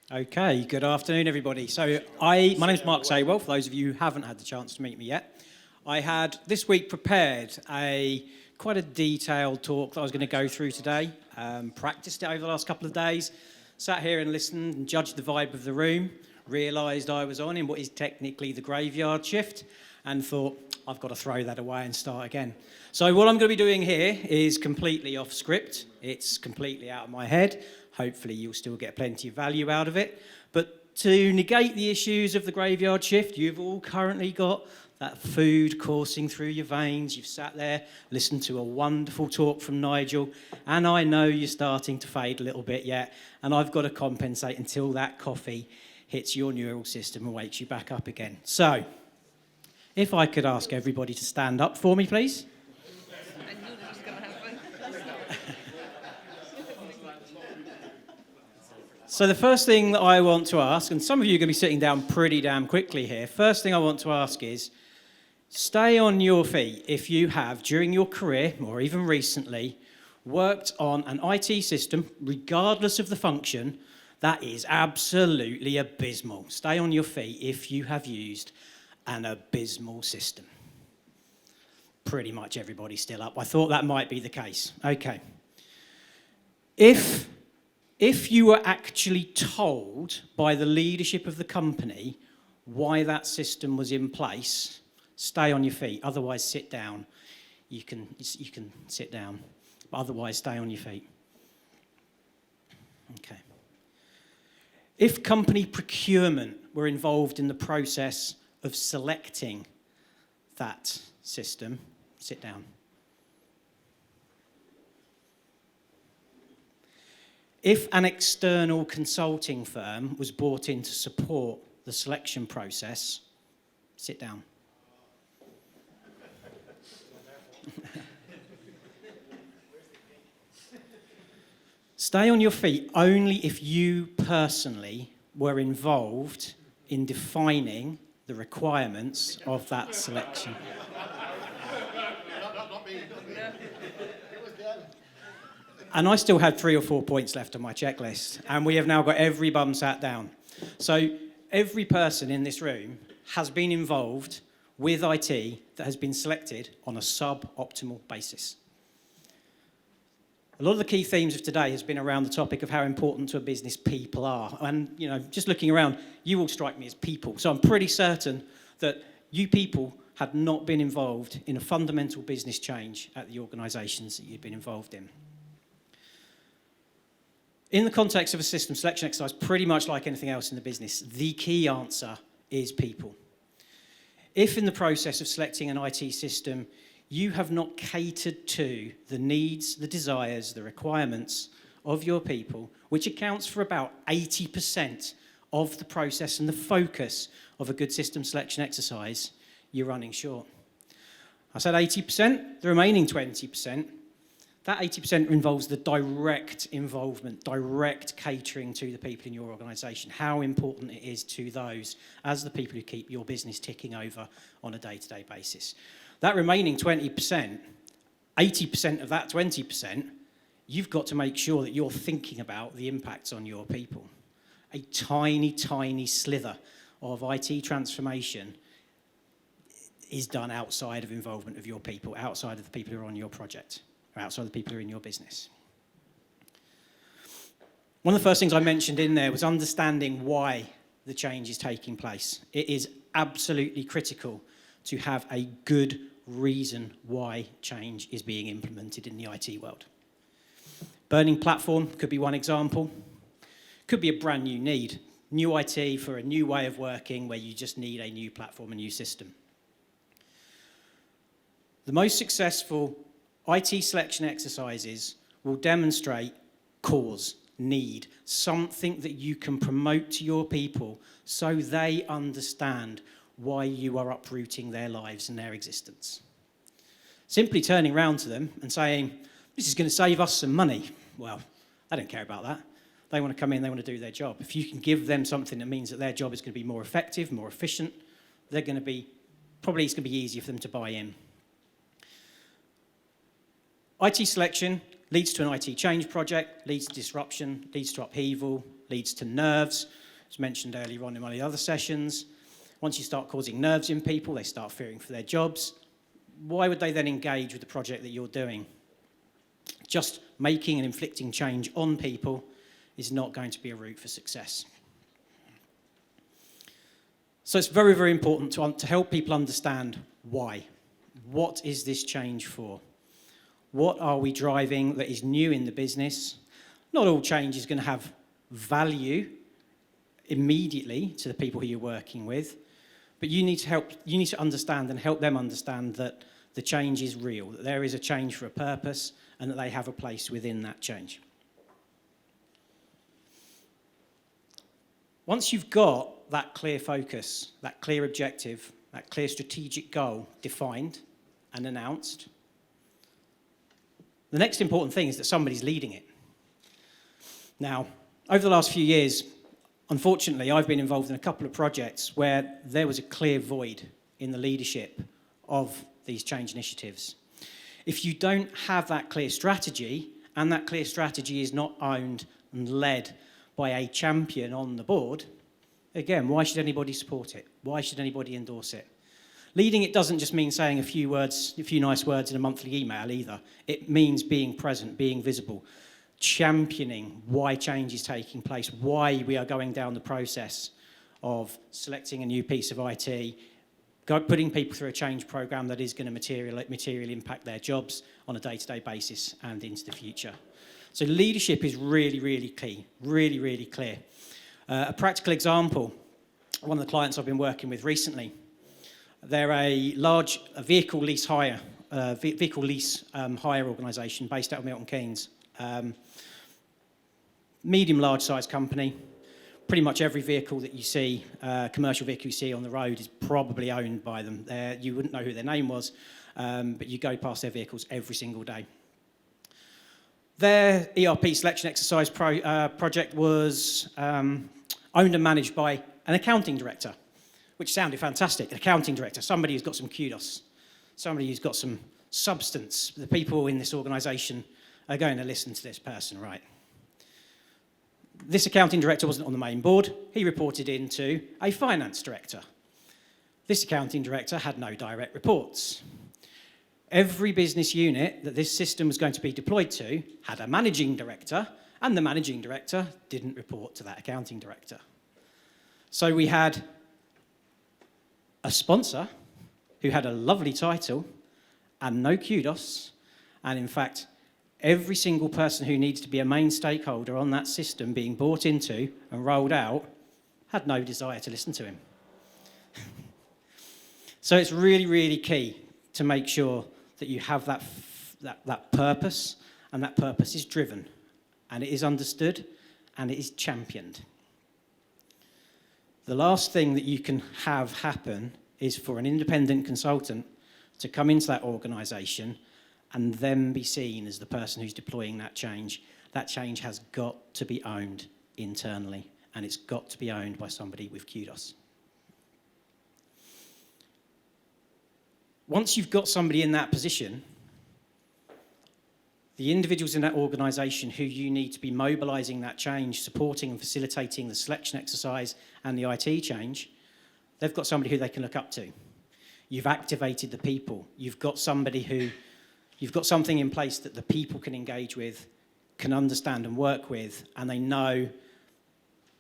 Okay, good afternoon, everybody. So my name's Mark Saywell, for those of you who haven't had the chance to meet me yet. I had this week prepared quite a detailed talk that I was going to go through today. Practiced it over the last couple of days, sat here and listened and judged the vibe of the room, realised I was on in what is technically the graveyard shift, and thought, I've got to throw that away and start again. So what I'm going to be doing here is completely off script. It's completely out of my head. Hopefully you'll still get plenty of value out of it. But to negate the issues of the graveyard shift, you've all currently got that food coursing through your veins. You've sat there, listened to a wonderful talk from Nigel, and I know you're starting to fade a little bit yet, and I've got to compensate until that coffee hits your neural system and wakes you back up again. So, if I could ask everybody to stand up for me, please. So the first thing that I want to ask, and some of you are going to be sitting down pretty damn quickly here, first thing I want to ask is, stay on your feet if you have, during your career, or even recently, worked on an IT system, regardless of the function, that is absolutely abysmal. Stay on your feet if you have used an abysmal system. Pretty much everybody's still up. I thought that might be the case. Okay. If you were actually told by the leadership of the company why that system was in place, stay on your feet. Otherwise, sit down. You can sit down, but otherwise, stay on your feet. Okay. If company procurement were involved in the process of selecting that system, sit down. If an external consulting firm was brought in to support the selection process, sit down. Stay on your feet only if you personally were involved in defining the requirements of that selection. And I still had 3 or 4 points left on my checklist, and we have now got every bum sat down. So every person in this room has been involved with IT that has been selected on a sub-optimal basis. A lot of the key themes of today has been around the topic of how important to a business people are. And, just looking around, you all strike me as people. So I'm pretty certain that you people had not been involved in a fundamental business change at the organisations that you've been involved in. In the context of a system selection exercise, pretty much like anything else in the business, the key answer is people. If in the process of selecting an IT system, you have not catered to the needs, the desires, the requirements of your people, which accounts for about 80% of the process and the focus of a good system selection exercise, you're running short. I said 80%, the remaining 20%, that 80% involves the direct involvement, direct catering to the people in your organisation, how important it is to those as the people who keep your business ticking over on a day-to-day basis. That remaining 20%, 80% of that 20%, you've got to make sure that you're thinking about the impacts on your people. A tiny, tiny slither of IT transformation is done outside of involvement of your people, outside of the people who are on your project, or outside of the people who are in your business. One of the first things I mentioned in there was understanding why the change is taking place. It is absolutely critical to have a good reason why change is being implemented in the IT world. Burning platform could be one example. Could be a brand new need. New IT for a new way of working where you just need a new platform, a new system. The most successful IT selection exercises will demonstrate cause, need, something that you can promote to your people so they understand why you are uprooting their lives and their existence. Simply turning around to them and saying, this is going to save us some money. Well, they don't care about that. They want to come in, they want to do their job. If you can give them something that means that their job is going to be more effective, more efficient, they're going to be, probably it's going to be easier for them to buy in. IT selection leads to an IT change project, leads to disruption, leads to upheaval, leads to nerves. As mentioned earlier on in one of the other sessions. Once you start causing nerves in people, they start fearing for their jobs. Why would they then engage with the project that you're doing? Just making and inflicting change on people is not going to be a route for success. So it's very, very important to help people understand why. What is this change for? What are we driving that is new in the business? Not all change is going to have value immediately to the people who you're working with, but you need to understand and help them understand that the change is real, that there is a change for a purpose, and that they have a place within that change. Once you've got that clear focus, that clear objective, that clear strategic goal defined and announced, the next important thing is that somebody's leading it. Now, over the last few years, unfortunately, I've been involved in a couple of projects where there was a clear void in the leadership of these change initiatives. If you don't have that clear strategy, and that clear strategy is not owned and led by a champion on the board, again, why should anybody support it? Why should anybody endorse it? Leading it doesn't just mean saying a few nice words in a monthly email either. It means being present, being visible, championing why change is taking place, why we are going down the process of selecting a new piece of IT, putting people through a change program that is going to materially impact their jobs on a day-to-day basis and into the future. So leadership is really, really key, really, really clear. A practical example, one of the clients I've been working with recently, they're a large vehicle lease hire organisation based out of Milton Keynes. Medium-large size company. Pretty much every vehicle that you see, commercial vehicle you see on the road is probably owned by them. You wouldn't know who their name was, but you go past their vehicles every single day. Their ERP selection exercise project was owned and managed by an accounting director, which sounded fantastic. An accounting director, somebody who's got some kudos, somebody who's got some substance. The people in this organisation are going to listen to this person, right? This accounting director wasn't on the main board. He reported into a finance director. This accounting director had no direct reports. Every business unit that this system was going to be deployed to had a managing director, and the managing director didn't report to that accounting director. So we had a sponsor who had a lovely title and no kudos, and in fact, every single person who needs to be a main stakeholder on that system being bought into and rolled out had no desire to listen to him. So it's really, really key to make sure that you have that purpose, and that purpose is driven, and it is understood, and it is championed. The last thing that you can have happen is for an independent consultant to come into that organisation and then be seen as the person who's deploying that change. That change has got to be owned internally, and it's got to be owned by somebody with kudos. Once you've got somebody in that position, the individuals in that organisation who you need to be mobilising that change, supporting and facilitating the selection exercise and the IT change, they've got somebody who they can look up to. You've activated the people. You've got somebody who You've got something in place that the people can engage with, can understand and work with, and they know,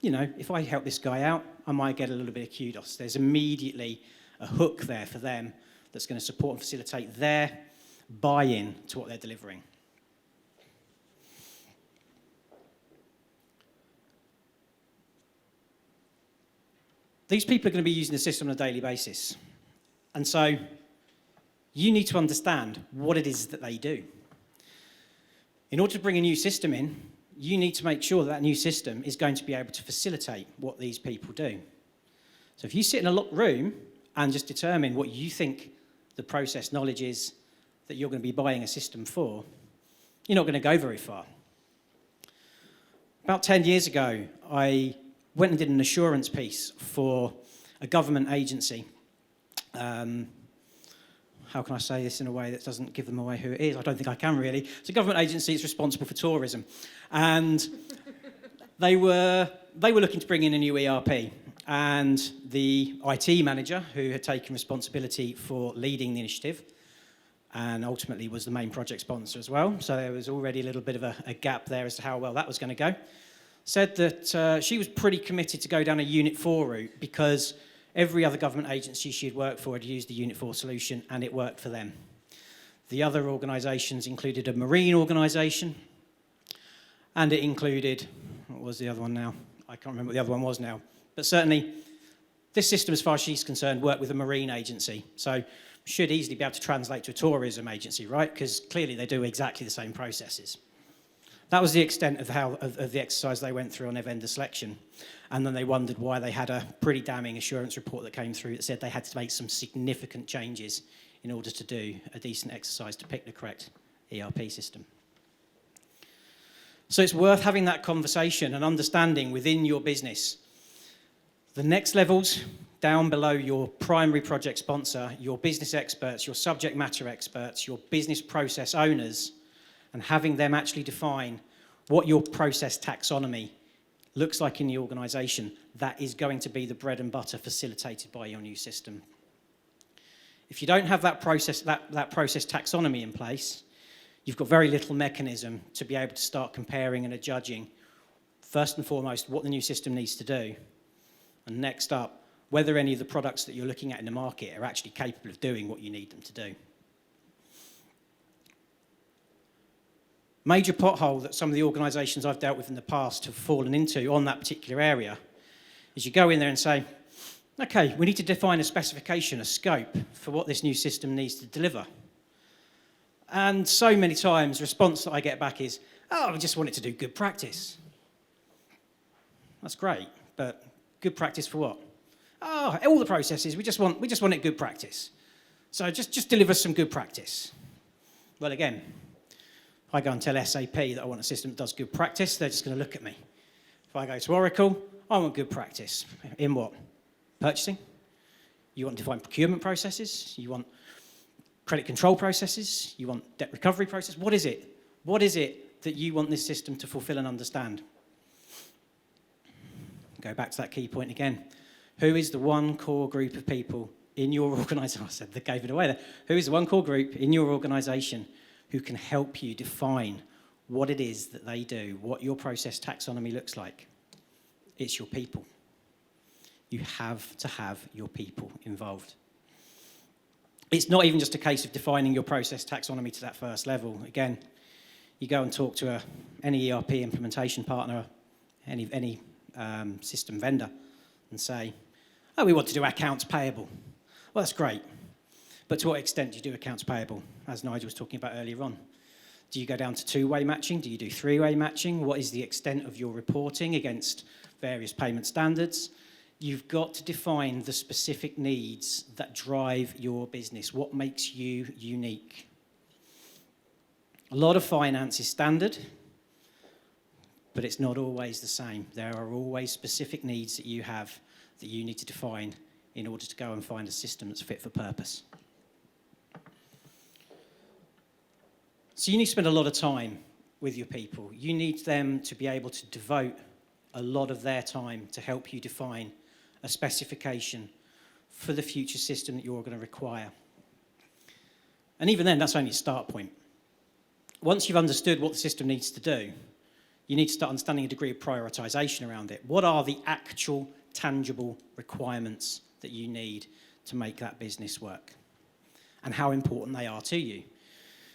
if I help this guy out, I might get a little bit of kudos. There's immediately a hook there for them that's going to support and facilitate their buy-in to what they're delivering. These people are going to be using the system on a daily basis. And so you need to understand what it is that they do. In order to bring a new system in, you need to make sure that that new system is going to be able to facilitate what these people do. So if you sit in a locked room and just determine what you think the process knowledge is that you're going to be buying a system for, you're not going to go very far. About 10 years ago, I went and did an assurance piece for a government agency. How can I say this in a way that doesn't give them away who it is? I don't think I can really. It's a government agency that's responsible for tourism. And they were they were looking to bring in a new ERP, and the IT manager, who had taken responsibility for leading the initiative, and ultimately was the main project sponsor as well, so there was already a little bit of a gap there as to how well that was going to go, said that she was pretty committed to go down a Unit 4 route because every other government agency she'd worked for had used the Unit 4 solution and it worked for them. The other organisations included a marine organisation, and it included, what was the other one now? I can't remember what the other one was now. But certainly, this system, as far as she's concerned, worked with a marine agency. So should easily be able to translate to a tourism agency, right? Because clearly they do exactly the same processes. That was the extent of the exercise they went through on their vendor selection. And then they wondered why they had a pretty damning assurance report that came through that said they had to make some significant changes in order to do a decent exercise to pick the correct ERP system. So it's worth having that conversation and understanding within your business. The next levels down below your primary project sponsor, your business experts, your subject matter experts, your business process owners, and having them actually define what your process taxonomy looks like in the organisation, that is going to be the bread and butter facilitated by your new system. If you don't have that process taxonomy in place, you've got very little mechanism to be able to start comparing and adjudging, first and foremost, what the new system needs to do, and next up, whether any of the products that you're looking at in the market are actually capable of doing what you need them to do. Major pothole that some of the organisations I've dealt with in the past have fallen into on that particular area is you go in there and say, okay, we need to define a specification, a scope for what this new system needs to deliver. And so many times the response that I get back is, oh, I just want it to do good practice. That's great, but good practice for what? Oh, all the processes, we just want it good practice. So just deliver some good practice. Well, again, if I go and tell SAP that I want a system that does good practice, they're just going to look at me. If I go to Oracle, I want good practice. In what? Purchasing? You want defined procurement processes? You want credit control processes? You want debt recovery process? What is it? What is it that you want this system to fulfill and understand? Go back to that key point again. Who is the one core group of people in your organisation? I said they gave it away there. Who is the one core group in your organisation who can help you define what it is that they do, what your process taxonomy looks like? It's your people. You have to have your people involved. It's not even just a case of defining your process taxonomy to that first level. Again, you go and talk to any ERP implementation partner, any system vendor, and say, oh, we want to do accounts payable. Well, that's great. But to what extent do you do accounts payable, as Nigel was talking about earlier on? Do you go down to two-way matching? Do you do three-way matching? What is the extent of your reporting against various payment standards? You've got to define the specific needs that drive your business. What makes you unique? A lot of finance is standard, but it's not always the same. There are always specific needs that you have that you need to define in order to go and find a system that's fit for purpose. So you need to spend a lot of time with your people. You need them to be able to devote a lot of their time to help you define a specification for the future system that you're going to require. And even then, that's only a start point. Once you've understood what the system needs to do, you need to start understanding a degree of prioritization around it. What are the actual tangible requirements that you need to make that business work? And how important they are to you.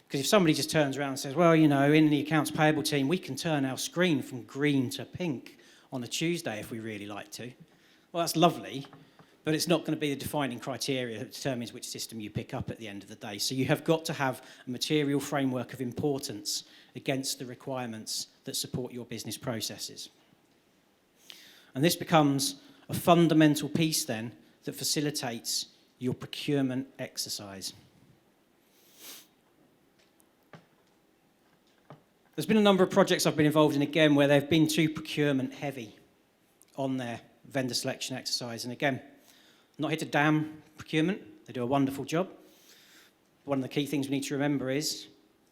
Because if somebody just turns around and says, well, you know, in the accounts payable team, we can turn our screen from green to pink on a Tuesday if we really like to. Well, that's lovely, but it's not going to be the defining criteria that determines which system you pick up at the end of the day. So you have got to have a material framework of importance against the requirements that support your business processes. And this becomes a fundamental piece then that facilitates your procurement exercise. There's been a number of projects I've been involved in, again, where they've been too procurement heavy on their vendor selection exercise. And again, I'm not here to damn procurement. They do a wonderful job. One of the key things we need to remember is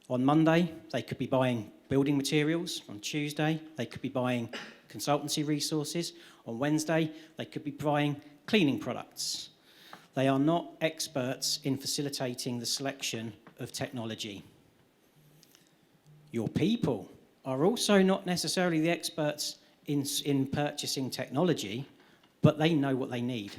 on Monday, they could be buying building materials. On Tuesday, they could be buying consultancy resources. On Wednesday, they could be buying cleaning products. They are not experts in facilitating the selection of technology. Your people are also not necessarily the experts in purchasing technology, but they know what they need.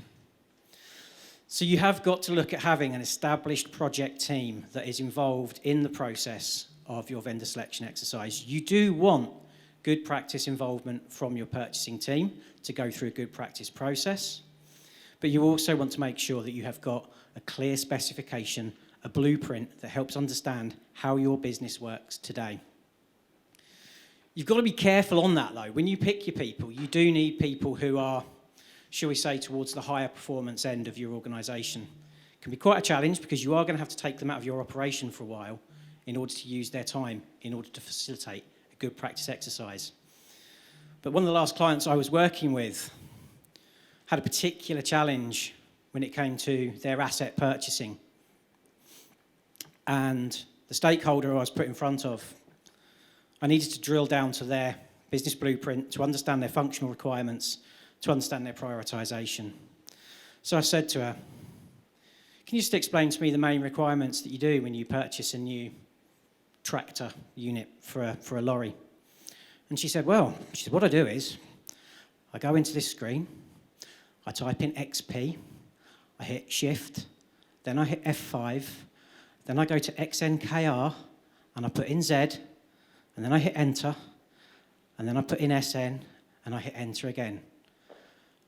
So you have got to look at having an established project team that is involved in the process of your vendor selection exercise. You do want good practice involvement from your purchasing team to go through a good practice process, but you also want to make sure that you have got a clear specification, a blueprint that helps understand how your business works today. You've got to be careful on that, though. When you pick your people, you do need people who are, shall we say, towards the higher performance end of your organisation. It can be quite a challenge because you are going to have to take them out of your operation for a while in order to use their time in order to facilitate a good practice exercise. But one of the last clients I was working with had a particular challenge when it came to their asset purchasing. And the stakeholder I was put in front of, I needed to drill down to their business blueprint to understand their functional requirements, to understand their prioritisation. So I said to her, can you just explain to me the main requirements that you do when you purchase a new tractor unit for a lorry? And she said, what I do is I go into this screen, I type in XP, I hit Shift, then I hit F5, then I go to XNKR, and I put in Z, and then I hit Enter, and then I put in SN, and I hit Enter again.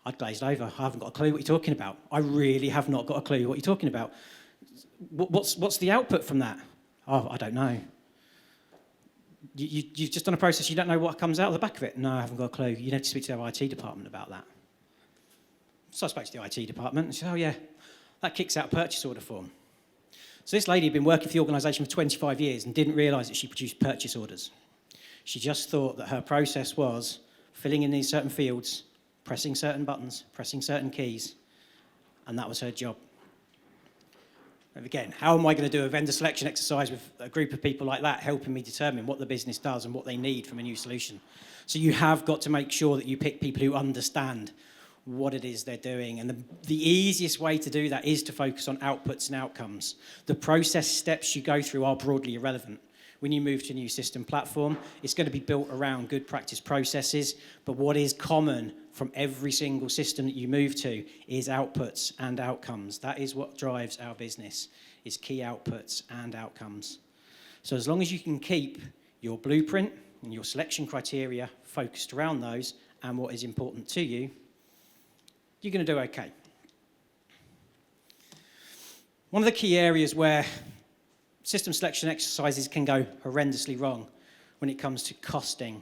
I glazed over. I haven't got a clue what you're talking about. I really have not got a clue what you're talking about. What's the output from that? Oh, I don't know. You've just done a process, you don't know what comes out of the back of it? No, I haven't got a clue. You need to speak to our IT department about that. So I spoke to the IT department and said, oh yeah, that kicks out a purchase order form. So this lady had been working for the organisation for 25 years and didn't realise that she produced purchase orders. She just thought that her process was filling in these certain fields, pressing certain buttons, pressing certain keys, and that was her job. And again, how am I going to do a vendor selection exercise with a group of people like that helping me determine what the business does and what they need from a new solution? So you have got to make sure that you pick people who understand what it is they're doing. And the easiest way to do that is to focus on outputs and outcomes. The process steps you go through are broadly irrelevant. When you move to a new system platform, it's going to be built around good practice processes, but what is common from every single system that you move to is outputs and outcomes. That is what drives our business, is key outputs and outcomes. So as long as you can keep your blueprint and your selection criteria focused around those and what is important to you, you're going to do okay. One of the key areas where system selection exercises can go horrendously wrong when it comes to costing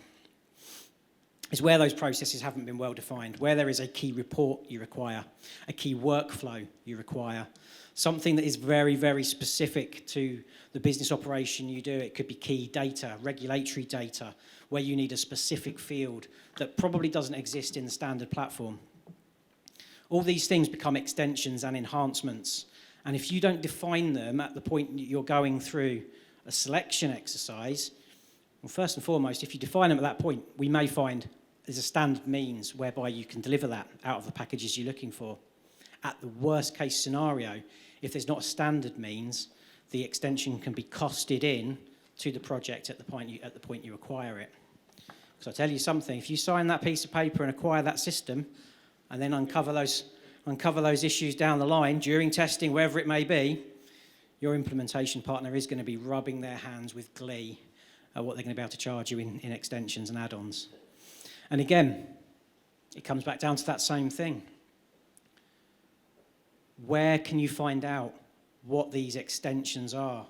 is where those processes haven't been well defined, where there is a key report you require, a key workflow you require, something that is very, very specific to the business operation you do. It could be key data, regulatory data, where you need a specific field that probably doesn't exist in the standard platform. All these things become extensions and enhancements. And if you don't define them at the point that you're going through a selection exercise, well, first and foremost, if you define them at that point, we may find there's a standard means whereby you can deliver that out of the packages you're looking for. At the worst case scenario, if there's not a standard means, the extension can be costed in to the project at the point you acquire it. So I tell you something, if you sign that piece of paper and acquire that system, and then uncover those issues down the line during testing, wherever it may be, your implementation partner is going to be rubbing their hands with glee at what they're going to be able to charge you in extensions and add-ons. And again, it comes back down to that same thing. Where can you find out what these extensions are?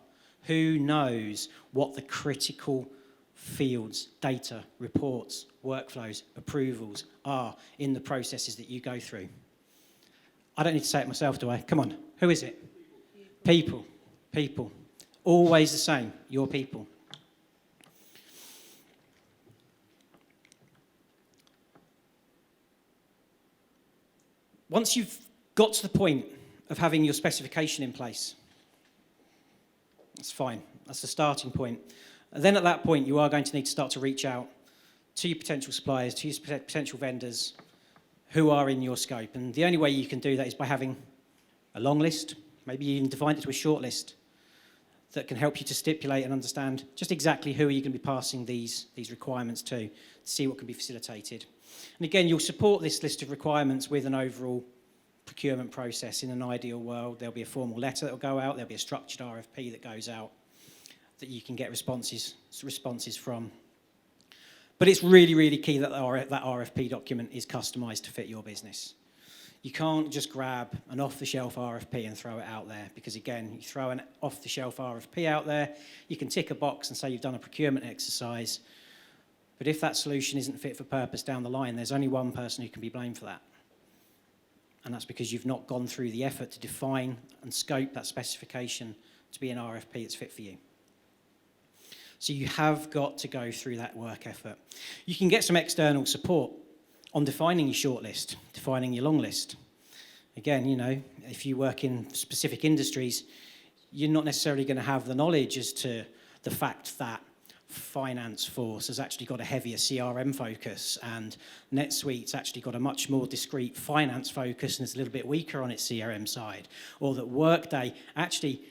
Who knows what the critical fields, data, reports, workflows, approvals are in the processes that you go through? I don't need to say it myself, do I? Come on, who is it? People. People. Always the same, your people. Once you've got to the point of having your specification in place, that's fine. That's the starting point. And then at that point, you are going to need to start to reach out to your potential suppliers, to your potential vendors who are in your scope. And the only way you can do that is by having a long list, maybe you even define it to a short list, that can help you to stipulate and understand just exactly who are you going to be passing these requirements to see what can be facilitated. And again, you'll support this list of requirements with an overall procurement process. In an ideal world, there'll be a formal letter that will go out, there'll be a structured RFP that goes out that you can get responses from. But it's really, really key that that RFP document is customised to fit your business. You can't just grab an off-the-shelf RFP and throw it out there, because again, you throw an off-the-shelf RFP out there, you can tick a box and say you've done a procurement exercise, but if that solution isn't fit for purpose down the line, there's only one person who can be blamed for that. And that's because you've not gone through the effort to define and scope that specification to be an RFP that's fit for you. So you have got to go through that work effort. You can get some external support on defining your shortlist, defining your long list. Again, you know, if you work in specific industries, you're not necessarily going to have the knowledge as to the fact that Finance Force has actually got a heavier CRM focus and NetSuite's actually got a much more discrete finance focus and is a little bit weaker on its CRM side, or that Workday actually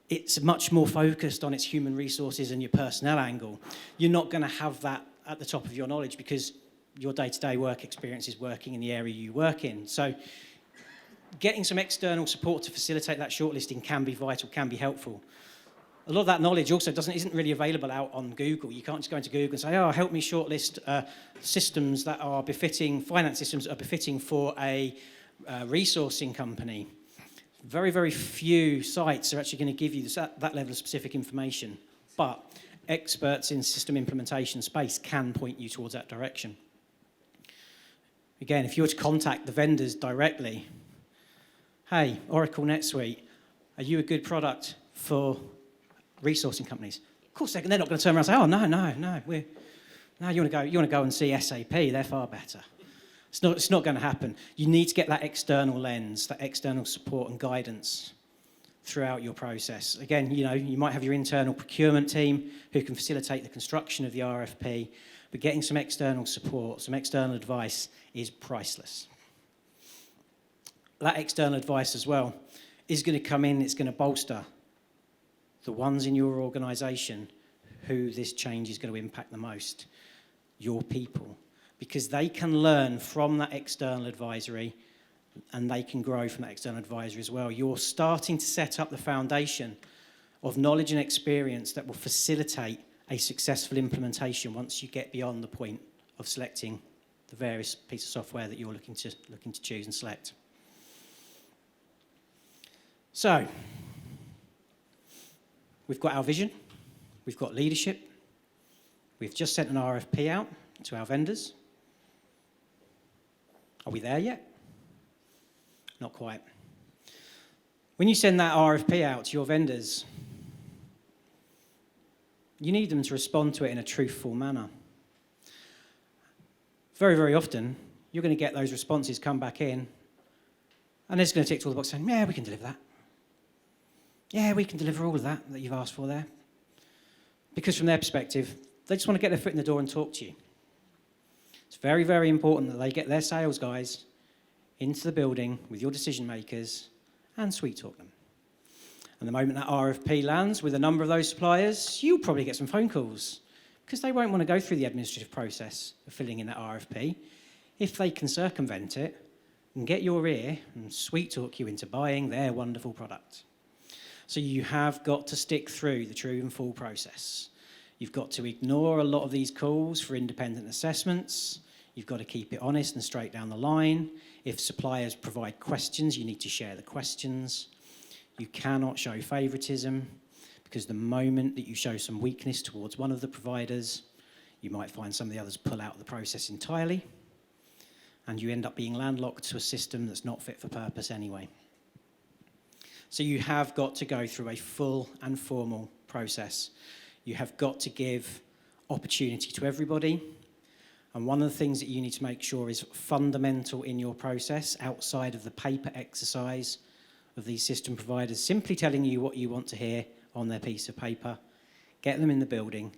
it's much more focused on its human resources and your personnel angle. You're not going to have that at the top of your knowledge because your day-to-day work experience is working in the area you work in. So getting some external support to facilitate that shortlisting can be vital, can be helpful. A lot of that knowledge also isn't really available out on Google. You can't just go into Google and say, oh, help me shortlist systems that are befitting, finance systems that are befitting for a resourcing company. Very, very few sites are actually going to give you that level of specific information. But experts in system implementation space can point you towards that direction. Again, if you were to contact the vendors directly, hey, Oracle NetSuite, are you a good product for resourcing companies? Of course, they're not going to turn around and say, oh, no, you want to go and see SAP, they're far better. It's not going to happen. You need to get that external lens, that external support and guidance throughout your process. Again, you know, you might have your internal procurement team who can facilitate the construction of the RFP, but getting some external support, some external advice is priceless. That external advice as well is going to come in, it's going to bolster the ones in your organisation who this change is going to impact the most, your people, because they can learn from that external advisory and they can grow from that external advisory as well. You're starting to set up the foundation of knowledge and experience that will facilitate a successful implementation once you get beyond the point of selecting the various pieces of software that you're looking to choose and select. So, we've got our vision, we've got leadership, we've just sent an RFP out to our vendors. Are we there yet? Not quite. When you send that RFP out to your vendors, you need them to respond to it in a truthful manner. Very, very often, you're going to get those responses come back in, and they're just going to tick to all the box saying, yeah, we can deliver that. Yeah, we can deliver all of that you've asked for there. Because from their perspective, they just want to get their foot in the door and talk to you. It's very, very important that they get their sales guys into the building with your decision makers and sweet talk them. And the moment that RFP lands with a number of those suppliers, you'll probably get some phone calls because they won't want to go through the administrative process of filling in that RFP. If they can circumvent it and get your ear and sweet talk you into buying their wonderful product. So you have got to stick through the true and full process. You've got to ignore a lot of these calls for independent assessments. You've got to keep it honest and straight down the line. If suppliers provide questions, you need to share the questions. You cannot show favoritism because the moment that you show some weakness towards one of the providers, you might find some of the others pull out of the process entirely, and you end up being landlocked to a system that's not fit for purpose anyway. So you have got to go through a full and formal process. You have got to give opportunity to everybody. And one of the things that you need to make sure is fundamental in your process, outside of the paper exercise of these system providers, simply telling you what you want to hear on their piece of paper, get them in the building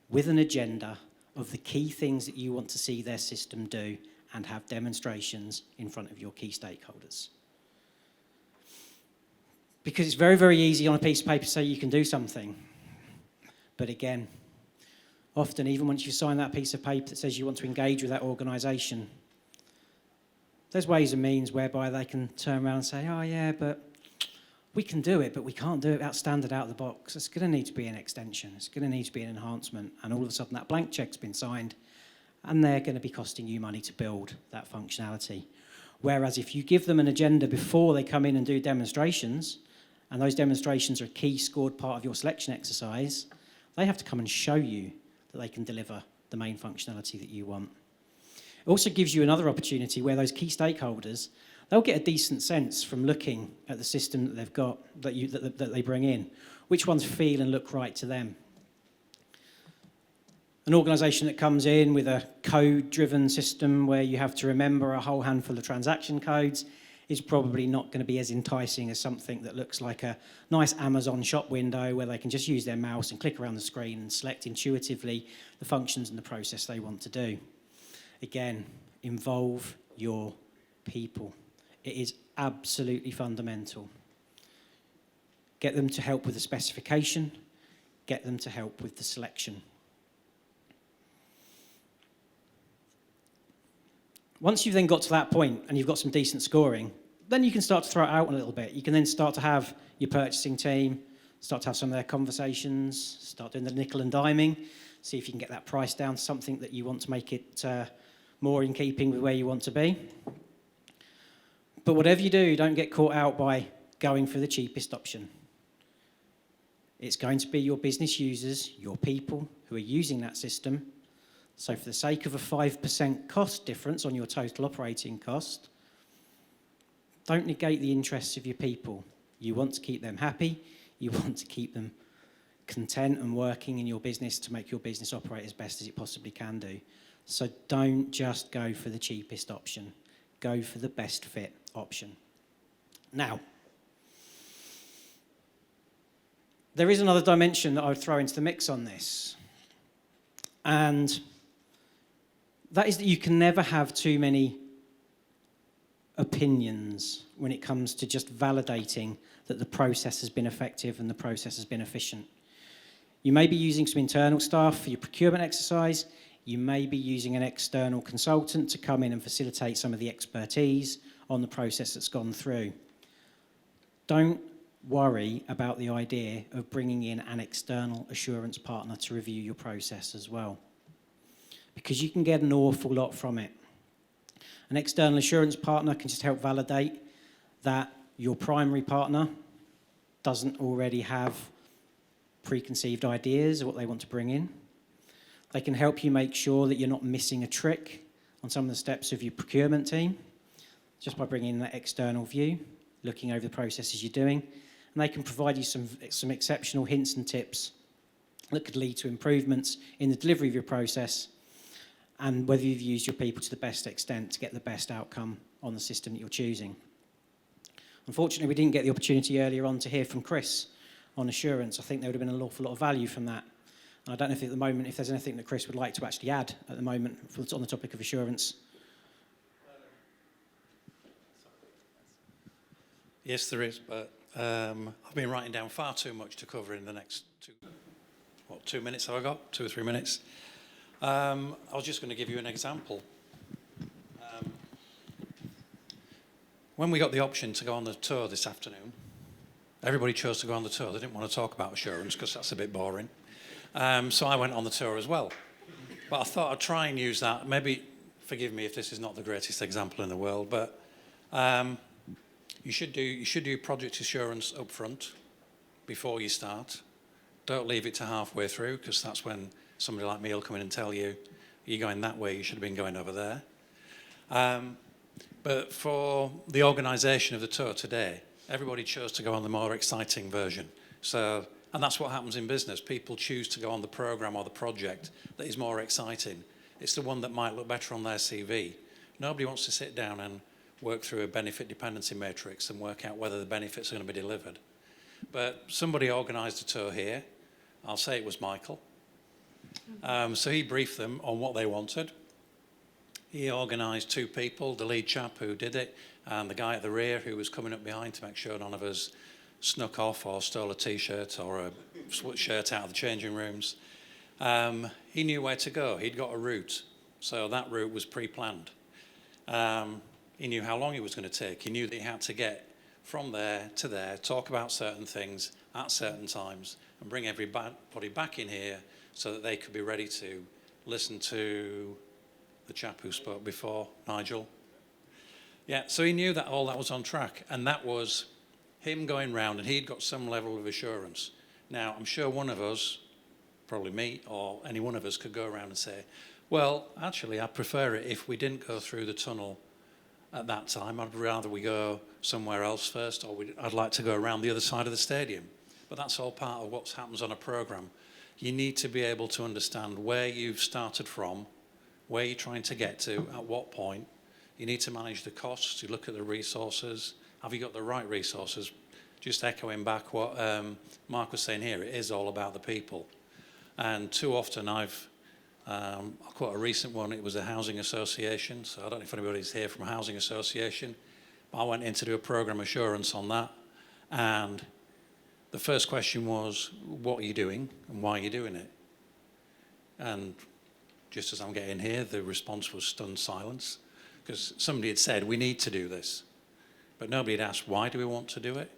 with an agenda of the key things that you want to see their system do and have demonstrations in front of your key stakeholders. Because it's very, very easy on a piece of paper to say you can do something. But again, often, even once you sign that piece of paper that says you want to engage with that organisation, there's ways and means whereby they can turn around and say, oh yeah, but we can do it, but we can't do it out standard out of the box. It's going to need to be an extension. It's going to need to be an enhancement. And all of a sudden that blank check's been signed and they're going to be costing you money to build that functionality. Whereas if you give them an agenda before they come in and do demonstrations, and those demonstrations are a key scored part of your selection exercise, they have to come and show you that they can deliver the main functionality that you want. It also gives you another opportunity where those key stakeholders, they'll get a decent sense from looking at the system that they've got, that they bring in, which ones feel and look right to them. An organisation that comes in with a code-driven system where you have to remember a whole handful of transaction codes is probably not going to be as enticing as something that looks like a nice Amazon shop window where they can just use their mouse and click around the screen and select intuitively the functions and the process they want to do. Again, involve your people. It is absolutely fundamental. Get them to help with the specification, get them to help with the selection. Once you've then got to that point and you've got some decent scoring, then you can start to throw it out a little bit. You can then start to have your purchasing team, start to have some of their conversations, start doing the nickel and diming, see if you can get that price down to something that you want to make it more in keeping with where you want to be. But whatever you do, don't get caught out by going for the cheapest option. It's going to be your business users, your people who are using that system. So for the sake of a 5% cost difference on your total operating cost, don't negate the interests of your people. You want to keep them happy. You want to keep them content and working in your business to make your business operate as best as it possibly can do. So don't just go for the cheapest option. Go for the best fit option. Now, there is another dimension that I would throw into the mix on this. And that is that you can never have too many opinions when it comes to just validating that the process has been effective and the process has been efficient. You may be using some internal staff for your procurement exercise. You may be using an external consultant to come in and facilitate some of the expertise on the process that's gone through. Don't worry about the idea of bringing in an external assurance partner to review your process as well, because you can get an awful lot from it. An external assurance partner can just help validate that your primary partner doesn't already have preconceived ideas of what they want to bring in. They can help you make sure that you're not missing a trick on some of the steps of your procurement team, just by bringing in that external view, looking over the processes you're doing, and they can provide you some exceptional hints and tips that could lead to improvements in the delivery of your process and whether you've used your people to the best extent to get the best outcome on the system that you're choosing. Unfortunately, we didn't get the opportunity earlier on to hear from Chris on assurance. I think there would have been an awful lot of value from that. And I don't know if at the moment, if there's anything that Chris would like to actually add at the moment on the topic of assurance. Yes, there is, but I've been writing down far too much to cover in the next 2 minutes have I got? 2 or 3 minutes. I was just going to give you an example. When we got the option to go on the tour this afternoon, everybody chose to go on the tour. They didn't want to talk about assurance because that's a bit boring. So I went on the tour as well. But I thought I'd try and use that. Maybe, forgive me if this is not the greatest example in the world, but you should do project assurance up front before you start. Don't leave it to halfway through, because that's when somebody like me will come in and tell you, you're going that way, you should have been going over there. But for the organisation of the tour today, everybody chose to go on the more exciting version. And that's what happens in business. People choose to go on the programme or the project that is more exciting. It's the one that might look better on their CV. Nobody wants to sit down and work through a benefit dependency matrix and work out whether the benefits are going to be delivered. But somebody organised a tour here. I'll say it was Michael. So he briefed them on what they wanted. He organised 2 people, the lead chap who did it, and the guy at the rear who was coming up behind to make sure none of us snuck off or stole a T-shirt or a shirt out of the changing rooms. He knew where to go. He'd got a route, so that route was pre-planned. He knew how long it was going to take. He knew that he had to get from there to there, talk about certain things at certain times, and bring everybody back in here so that they could be ready to listen to the chap who spoke before, Nigel. Yeah, so he knew that all that was on track, and that was him going round, and he'd got some level of assurance. Now, I'm sure one of us, probably me or any one of us, could go around and say, well, actually, I'd prefer it if we didn't go through the tunnel at that time. I'd rather we go somewhere else first, or I'd like to go around the other side of the stadium. But that's all part of what happens on a programme. You need to be able to understand where you've started from, where you're trying to get to, at what point. You need to manage the costs, you look at the resources. Have you got the right resources? Just echoing back what Mark was saying here, it is all about the people. And too often I'll quote a recent one, it was a housing association, so I don't know if anybody's here from a housing association, but I went in to do a programme assurance on that, and the first question was, what are you doing and why are you doing it? And just as I'm getting here, the response was stunned silence, because somebody had said, we need to do this. But nobody had asked, why do we want to do it?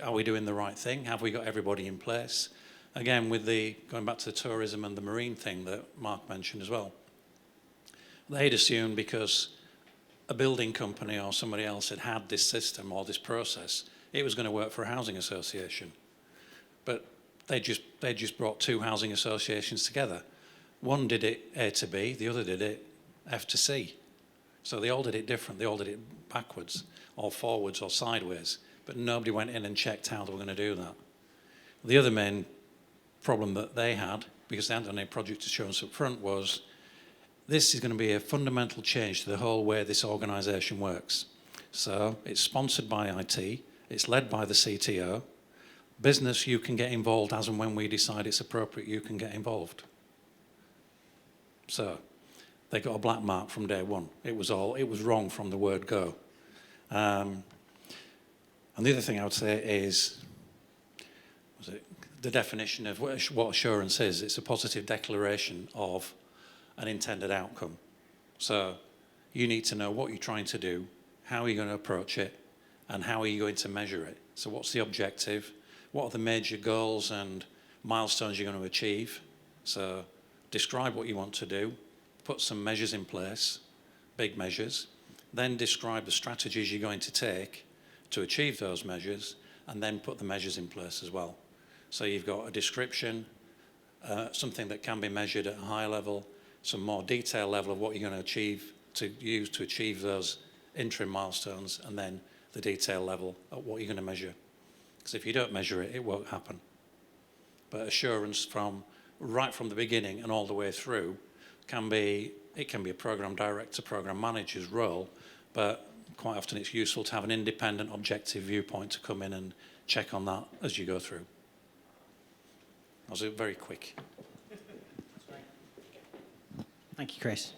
Are we doing the right thing? Have we got everybody in place? Again, with going back to the tourism and the marine thing that Mark mentioned as well. They'd assumed because a building company or somebody else had this system or this process, it was going to work for a housing association. But they just brought 2 housing associations together. One did it A to B, the other did it F to C. So they all did it different. They all did it backwards or forwards or sideways. But nobody went in and checked how they were going to do that. The other main problem that they had, because they hadn't done any project assurance up front, was this is going to be a fundamental change to the whole way this organisation works. So it's sponsored by IT. It's led by the CTO. Business, you can get involved as and when we decide it's appropriate, you can get involved. So they got a black mark from day one. It was wrong from the word go. And the other thing I would say is, the definition of what assurance is? It's a positive declaration of an intended outcome. So you need to know what you're trying to do, how are you going to approach it, and how are you going to measure it? So what's the objective? What are the major goals and milestones you're going to achieve? So describe what you want to do, put some measures in place, big measures, then describe the strategies you're going to take to achieve those measures, and then put the measures in place as well. So you've got a description, something that can be measured at a high level, some more detailed level of what you're going to use to achieve those interim milestones, and then the detail level of what you're going to measure. Because if you don't measure it, it won't happen. But assurance right from the beginning and all the way through can be a program director, program manager's role, but quite often it's useful to have an independent, objective viewpoint to come in and check on that as you go through. That was very quick. Thank you, Chris.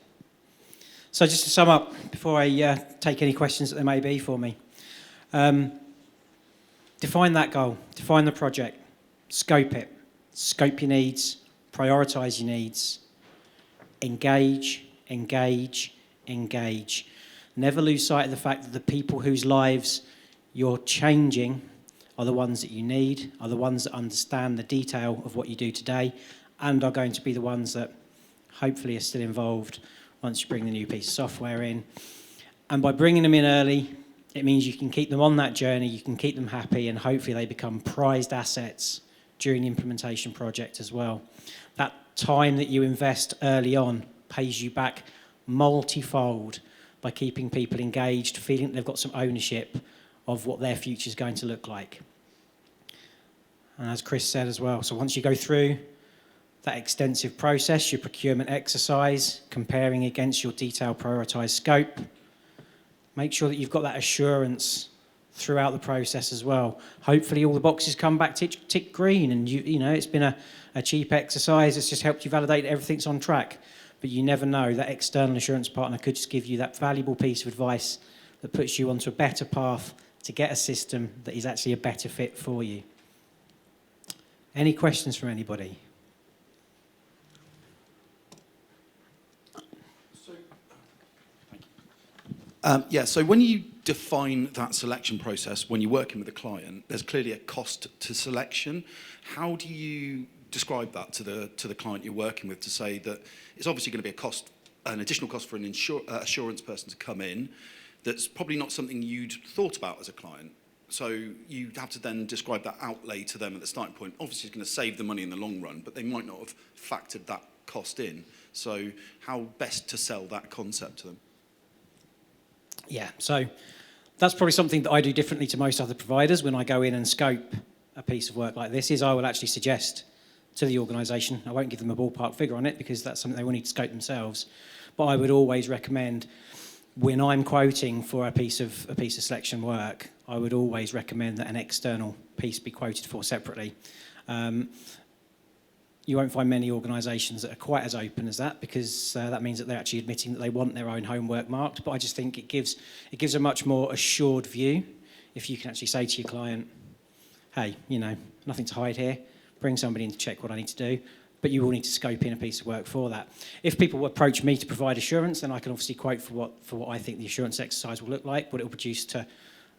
So just to sum up, before I take any questions that there may be for me, define that goal, define the project, scope it, scope your needs, prioritise your needs, engage, engage, engage. Never lose sight of the fact that the people whose lives you're changing are the ones that you need, are the ones that understand the detail of what you do today, and are going to be the ones that hopefully are still involved once you bring the new piece of software in. And by bringing them in early, it means you can keep them on that journey, you can keep them happy, and hopefully they become prized assets during the implementation project as well. That time that you invest early on pays you back multifold by keeping people engaged, feeling that they've got some ownership of what their future is going to look like. And as Chris said as well, so once you go through that extensive process, your procurement exercise, comparing against your detailed prioritised scope, make sure that you've got that assurance throughout the process as well. Hopefully all the boxes come back tick green, and you know it's been a cheap exercise. It's just helped you validate everything's on track. But you never know, that external assurance partner could just give you that valuable piece of advice that puts you onto a better path to get a system that is actually a better fit for you. Any questions from anybody? So when you define that selection process, when you're working with a client, there's clearly a cost to selection. How do you describe that to the client you're working with, to say that it's obviously going to be an additional cost for an assurance person to come in, that's probably not something you'd thought about as a client? So you have to then describe that outlay to them at the starting point. Obviously, it's going to save the money in the long run, but they might not have factored that cost in. So how best to sell that concept to them? Yeah, so that's probably something that I do differently to most other providers when I go in and scope a piece of work like this, is I will actually suggest to the organisation, I won't give them a ballpark figure on it because that's something they will need to scope themselves, but I would always recommend, when I'm quoting for a piece of selection work, I would always recommend that an external piece be quoted for separately. You won't find many organisations that are quite as open as that, because that means that they're actually admitting that they want their own homework marked. But I just think it gives a much more assured view if you can actually say to your client, hey, you know, nothing to hide here, bring somebody in to check what I need to do, but you will need to scope in a piece of work for that. If people approach me to provide assurance, then I can obviously quote for what I think the assurance exercise will look like, what it will produce to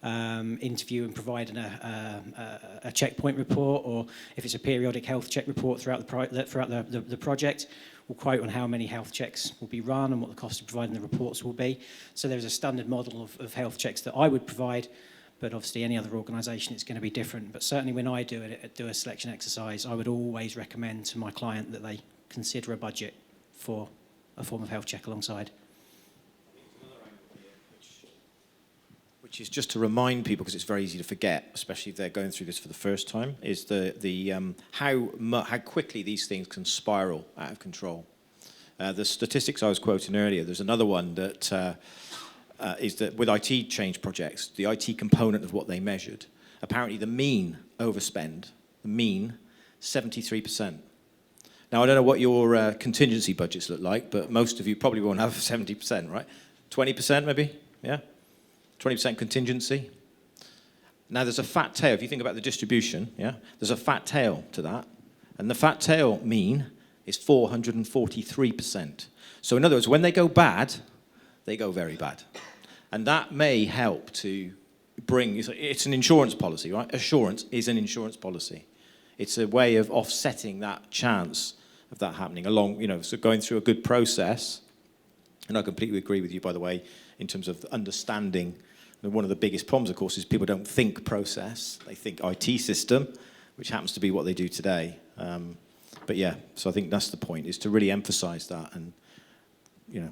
interview and provide a checkpoint report, or if it's a periodic health check report throughout the project, we'll quote on how many health checks will be run and what the cost of providing the reports will be. So there's a standard model of health checks that I would provide, but obviously any other organisation it's going to be different. But certainly when I do a selection exercise, I would always recommend to my client that they consider a budget for a form of health check alongside. Which is just to remind people, because it's very easy to forget, especially if they're going through this for the first time, is how quickly these things can spiral out of control. The statistics I was quoting earlier, there's another one that is that with IT change projects, the IT component of what they measured, apparently the mean overspend, 73%. Now, I don't know what your contingency budgets look like, but most of you probably won't have 70%, right? 20% maybe, yeah? 20% contingency. Now, there's a fat tail. If you think about the distribution, yeah, there's a fat tail to that. And the fat tail mean is 443%. So in other words, when they go bad, they go very bad. And that may help to bring, it's an insurance policy, right? Assurance is an insurance policy. It's a way of offsetting that chance of that happening along, so going through a good process. And I completely agree with you, by the way, in terms of understanding. One of the biggest problems, of course, is people don't think process. They think IT system, which happens to be what they do today. But yeah, so I think that's the point, is to really emphasize that. And,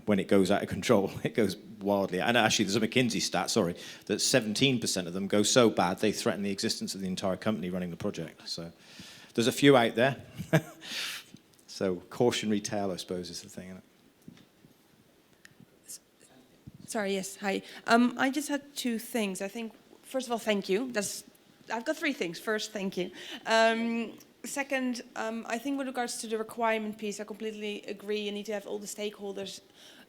when it goes out of control, it goes wildly. And actually, there's a McKinsey stat, that 17% of them go so bad, they threaten the existence of the entire company running the project. So there's a few out there. So cautionary tale, I suppose, is the thing, isn't it? Sorry, yes, hi. I just had two things. I think, first of all, thank you. I've got three things. First, thank you. Second, I think with regards to the requirement piece, I completely agree. You need to have all the stakeholders.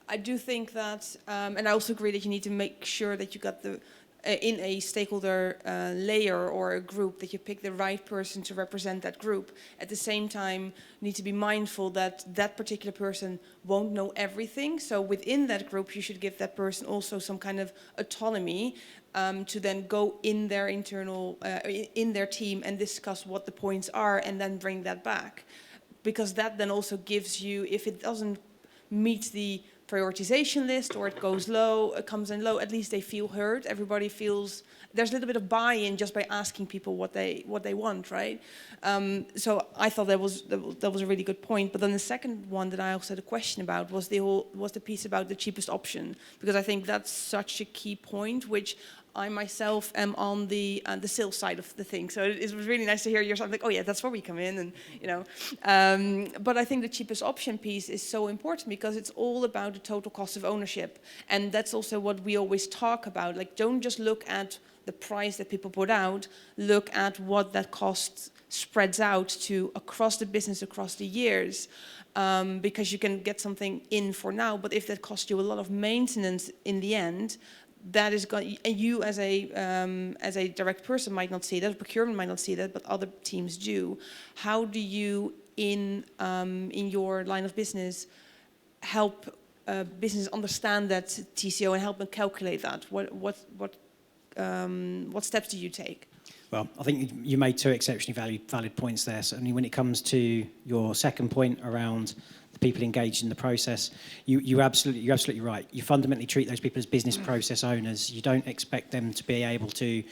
I do think that, and I also agree that you need to make sure that you got in a stakeholder layer or a group, that you pick the right person to represent that group. At the same time, you need to be mindful that that particular person won't know everything. So within that group, you should give that person also some kind of autonomy to then go in their in their team and discuss what the points are and then bring that back. Because that then also gives you, if it doesn't meet the prioritization list or it goes low, it comes in low, at least they feel heard. Everybody feels there's a little bit of buy-in just by asking people what they want, right? So I thought that was a really good point. But then the second one that I also had a question about was the piece about the cheapest option, because I think that's such a key point, which I myself am on the sales side of the thing, so it was really nice to hear yourself like, oh yeah, that's where we come in, and you know. But I think the cheapest option piece is so important because it's all about the total cost of ownership, and that's also what we always talk about. Like, don't just look at the price that people put out. Look at what that cost spreads out to across the business, across the years. Because you can get something in for now, but if that costs you a lot of maintenance in the end, that is going. And you, as a direct person, might not see that. Procurement might not see that, but other teams do. How do you, in your line of business, help business understand that TCO and help them calculate that? What steps do you take? Well, I think you made two exceptionally valid points there. So, I mean, when it comes to your second point around the people engaged in the process, you're absolutely right. You fundamentally treat those people as business process owners. You don't expect them to be able to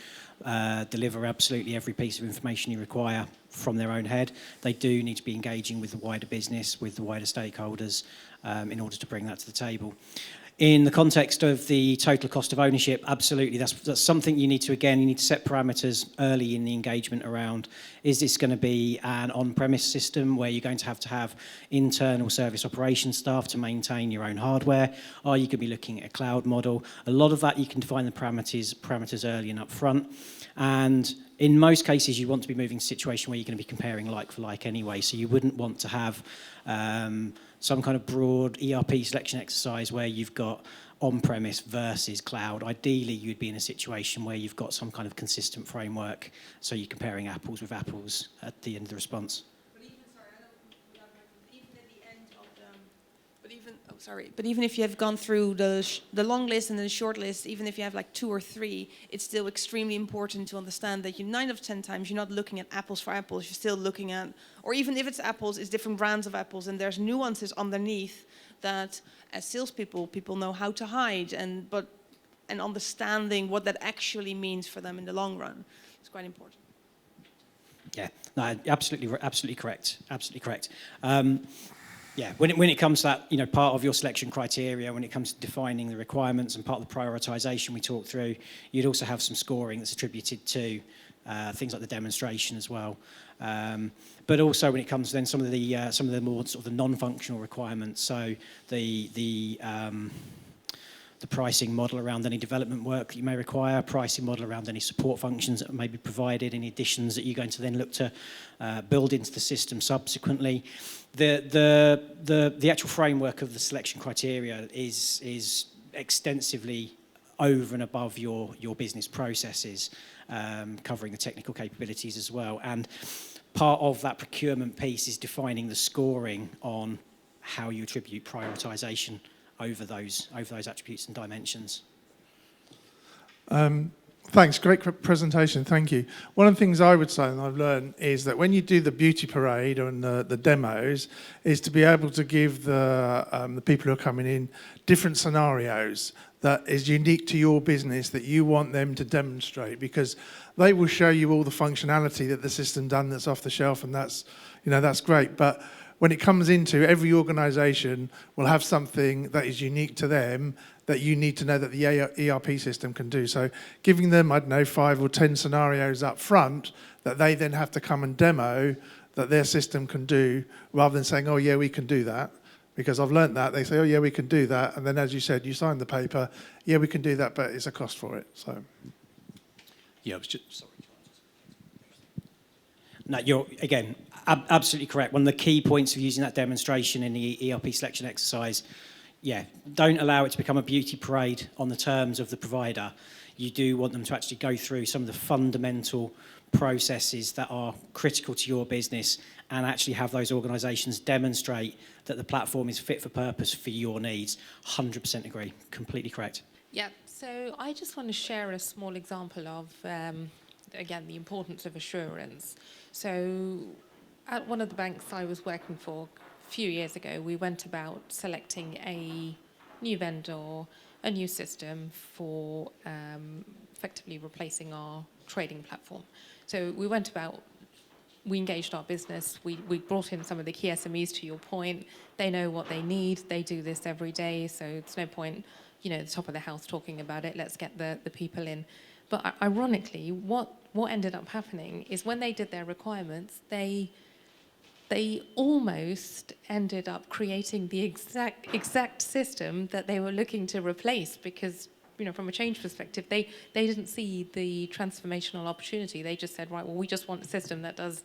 deliver absolutely every piece of information you require from their own head. They do need to be engaging with the wider business, with the wider stakeholders, in order to bring that to the table. In the context of the total cost of ownership, absolutely, that's something you need to set parameters early in the engagement around. Is this going to be an on-premise system where you're going to have internal service operations staff to maintain your own hardware? Are you going to be looking at a cloud model? A lot of that you can define the parameters early and up front. And in most cases, you want to be moving to a situation where you're going to be comparing like for like anyway. So you wouldn't want to have some kind of broad ERP selection exercise where you've got on-premise versus cloud. Ideally, you'd be in a situation where you've got some kind of consistent framework, so you're comparing apples with apples at the end of the response. But even if you have gone through the long list and the short list, even if you have like 2 or 3, it's still extremely important to understand that 9 out of 10 times you're not looking at apples for apples. You're still looking at, or even if it's apples, it's different brands of apples, and there's nuances underneath that as salespeople, people know how to hide, and understanding what that actually means for them in the long run is quite important. Yeah, no, absolutely correct. Yeah, when it comes to that, part of your selection criteria, when it comes to defining the requirements and part of the prioritisation we talked through, you'd also have some scoring that's attributed to things like the demonstration as well. But also when it comes to then some of the more sort of the non-functional requirements, so the pricing model around any development work that you may require, pricing model around any support functions that may be provided, any additions that you're going to then look to build into the system subsequently. The actual framework of the selection criteria is extensively over and above your business processes, covering the technical capabilities as well. And part of that procurement piece is defining the scoring on how you attribute prioritisation over those attributes and dimensions. Thanks, great presentation, thank you. One of the things I would say, and I've learned, is that when you do the beauty parade and the demos, is to be able to give the people who are coming in different scenarios that is unique to your business that you want them to demonstrate, because they will show you all the functionality that the system done that's off the shelf, and that's great. But when it comes into every organisation will have something that is unique to them that you need to know that the ERP system can do. So giving them, 5 or 10 scenarios up front that they then have to come and demo that their system can do, rather than saying, oh yeah, we can do that. Because I've learnt that. They say, oh yeah, we can do that. And then as you said, you sign the paper, yeah, we can do that, but it's a cost for it. So. Yeah, I was just, sorry. No, you're, again, absolutely correct. One of the key points of using that demonstration in the ERP selection exercise, don't allow it to become a beauty parade on the terms of the provider. You do want them to actually go through some of the fundamental processes that are critical to your business and actually have those organisations demonstrate that the platform is fit for purpose for your needs. 100% agree. Completely correct. Yeah, so I just want to share a small example of, again, the importance of assurance. So at one of the banks I was working for a few years ago, we went about selecting a new vendor, a new system for effectively replacing our trading platform. So we engaged our business, we brought in some of the key SMEs, to your point. They know what they need, they do this every day, so it's no point the top of the house talking about it. Let's get the people in. But ironically, what ended up happening is when they did their requirements, they almost ended up creating the exact system that they were looking to replace, because from a change perspective, they didn't see the transformational opportunity. They just said, right, well, we just want a system that does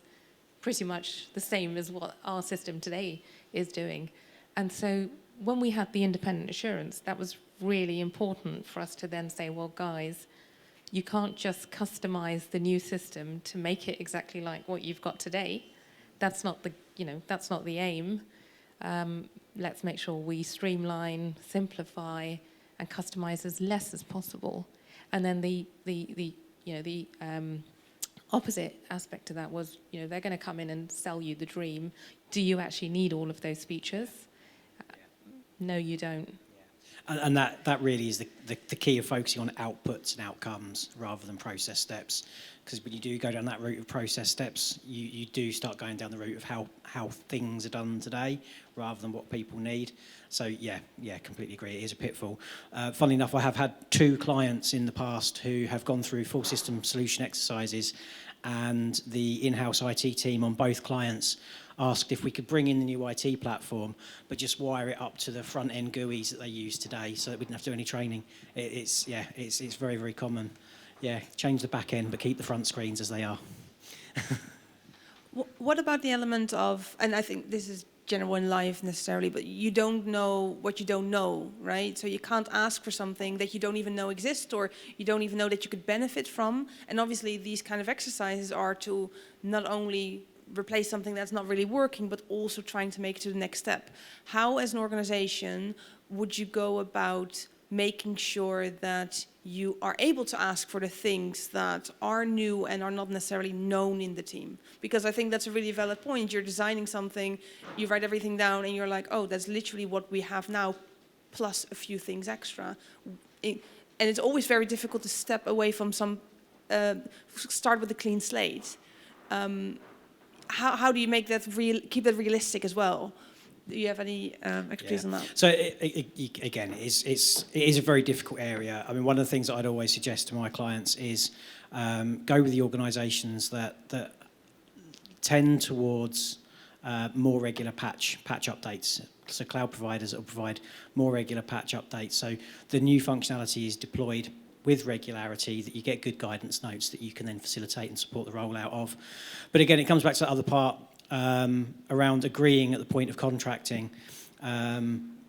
pretty much the same as what our system today is doing. And so when we had the independent assurance, that was really important for us to then say, well, guys, you can't just customize the new system to make it exactly like what you've got today. That's not the aim. Let's make sure we streamline, simplify, and customize as less as possible. And then the opposite aspect to that was, they're going to come in and sell you the dream. Do you actually need all of those features? No, you don't. And that really is the key of focusing on outputs and outcomes rather than process steps. Because when you do go down that route of process steps, you do start going down the route of how things are done today rather than what people need. So yeah, completely agree. It is a pitfall. Funnily enough, I have had 2 clients in the past who have gone through full system solution exercises, and the in-house IT team on both clients asked if we could bring in the new IT platform, but just wire it up to the front-end GUIs that they use today, so that we didn't have to do any training. It's very, very common. Yeah, change the back end, but keep the front screens as they are. What about the element of, and I think this is general in life necessarily, but you don't know what you don't know, right? So you can't ask for something that you don't even know exists, or you don't even know that you could benefit from. And obviously these kind of exercises are to not only replace something that's not really working, but also trying to make it to the next step. How, as an organization, would you go about making sure that you are able to ask for the things that are new and are not necessarily known in the team? Because I think that's a really valid point. You're designing something, you write everything down, and you're like, oh, that's literally what we have now, plus a few things extra. And it's always very difficult to step away from start with a clean slate. How do you make that keep that realistic as well? Do you have any expertise on that? So again, it is a very difficult area. I mean, one of the things that I'd always suggest to my clients is go with the organisations that tend towards more regular patch updates. So cloud providers that will provide more regular patch updates. So the new functionality is deployed with regularity, that you get good guidance notes that you can then facilitate and support the rollout of. But again, it comes back to the other part around agreeing at the point of contracting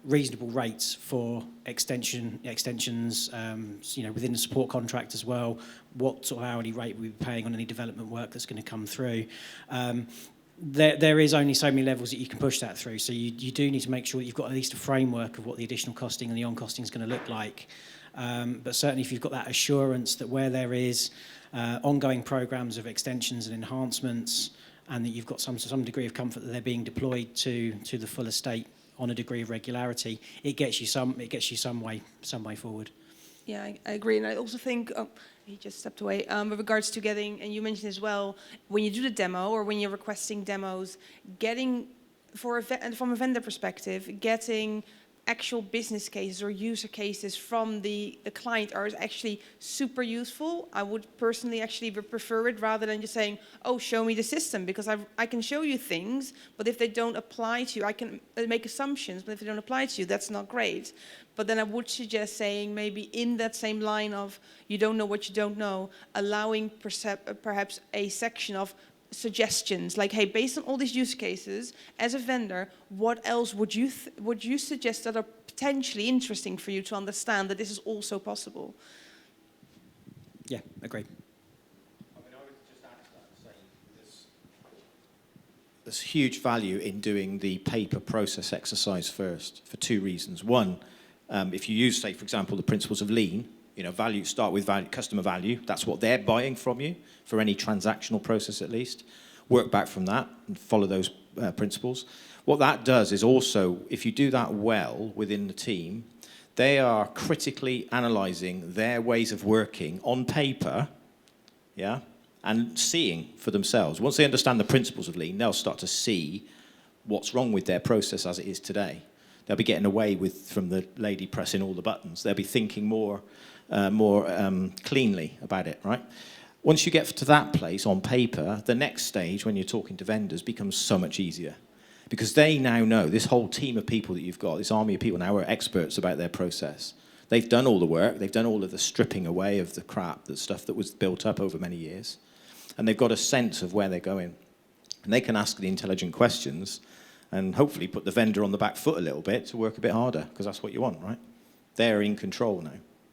reasonable rates for extensions, within the support contract as well. What sort of hourly rate we'll be paying on any development work that's going to come through. There is only so many levels that you can push that through. So you do need to make sure that you've got at least a framework of what the additional costing and the on-costing is going to look like. But certainly if you've got that assurance that where there is ongoing programs of extensions and enhancements, and that you've got some degree of comfort that they're being deployed to the full estate on a degree of regularity, it gets you some way forward. Yeah, I agree. And I also think, he just stepped away, with regards to getting, and you mentioned as well, when you do the demo or when you're requesting demos, getting, from a vendor perspective, getting actual business cases or user cases from the client are actually super useful. I would personally actually prefer it rather than just saying, oh, show me the system, because I can show you things, but if they don't apply to you, I can make assumptions, but if they don't apply to you, that's not great. But then I would suggest saying, maybe in that same line of you don't know what you don't know, allowing perhaps a section of suggestions, like, hey, based on all these use cases, as a vendor, what else would you suggest that are potentially interesting for you to understand that this is also possible? Yeah, agree. I would just add to that, saying there's huge value in doing the paper process exercise first for 2 reasons. One, if you use, say, for example, the principles of lean, start with value, customer value. That's what they're buying from you for any transactional process, at least. Work back from that and follow those principles. What that does is also, if you do that well within the team, they are critically analysing their ways of working on paper, yeah, and seeing for themselves. Once they understand the principles of lean, they'll start to see what's wrong with their process as it is today. They'll be getting away from the lady pressing all the buttons. They'll be thinking more cleanly about it, right? Once you get to that place on paper, the next stage when you're talking to vendors becomes so much easier, because they now know, this whole team of people that you've got, this army of people now are experts about their process. They've done all the work, they've done all of the stripping away of the crap, the stuff that was built up over many years, and they've got a sense of where they're going. And they can ask the intelligent questions and hopefully put the vendor on the back foot a little bit to work a bit harder, because that's what you want, right? They're in control now.